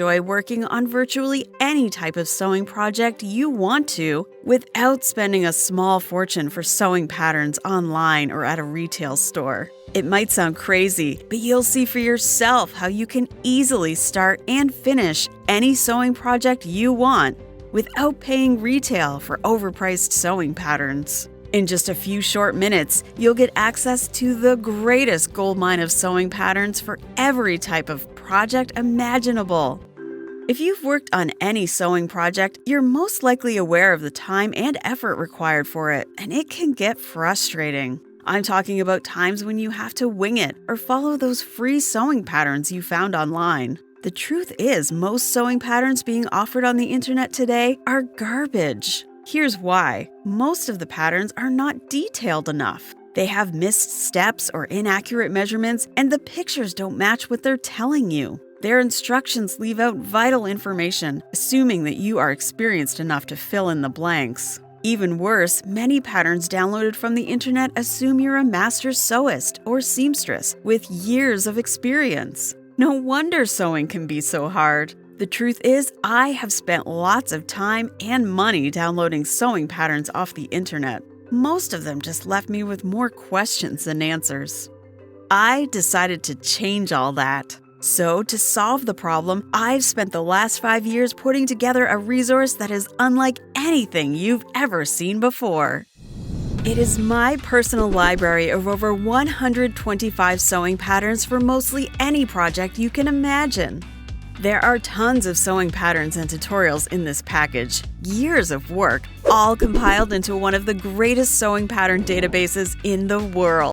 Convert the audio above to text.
Enjoy working on virtually any type of sewing project you want to without spending a small fortune for sewing patterns online or at a retail store. It might sound crazy, but you'll see for yourself how you can easily start and finish any sewing project you want without paying retail for overpriced sewing patterns. In just a few short minutes, you'll get access to the greatest goldmine of sewing patterns for every type of project imaginable. If you've worked on any sewing project, you're most likely aware of the time and effort required for it, and it can get frustrating. I'm talking about times when you have to wing it or follow those free sewing patterns you found online. The truth is, most sewing patterns being offered on the internet today are garbage. Here's why. Most of the patterns are not detailed enough. They have missed steps or inaccurate measurements, and the pictures don't match what they're telling you. Their instructions leave out vital information, assuming that you are experienced enough to fill in the blanks. Even worse, many patterns downloaded from the internet assume you're a master sewist or seamstress with years of experience. No wonder sewing can be so hard. The truth is, I have spent lots of time and money downloading sewing patterns off the internet. Most of them just left me with more questions than answers. I decided to change all that. So, to solve the problem, I've spent the last 5 years putting together a resource that is unlike anything you've ever seen before. It is my personal library of over 125 sewing patterns for mostly any project you can imagine. There are tons of sewing patterns and tutorials in this package, years of work, all compiled into one of the greatest sewing pattern databases in the world.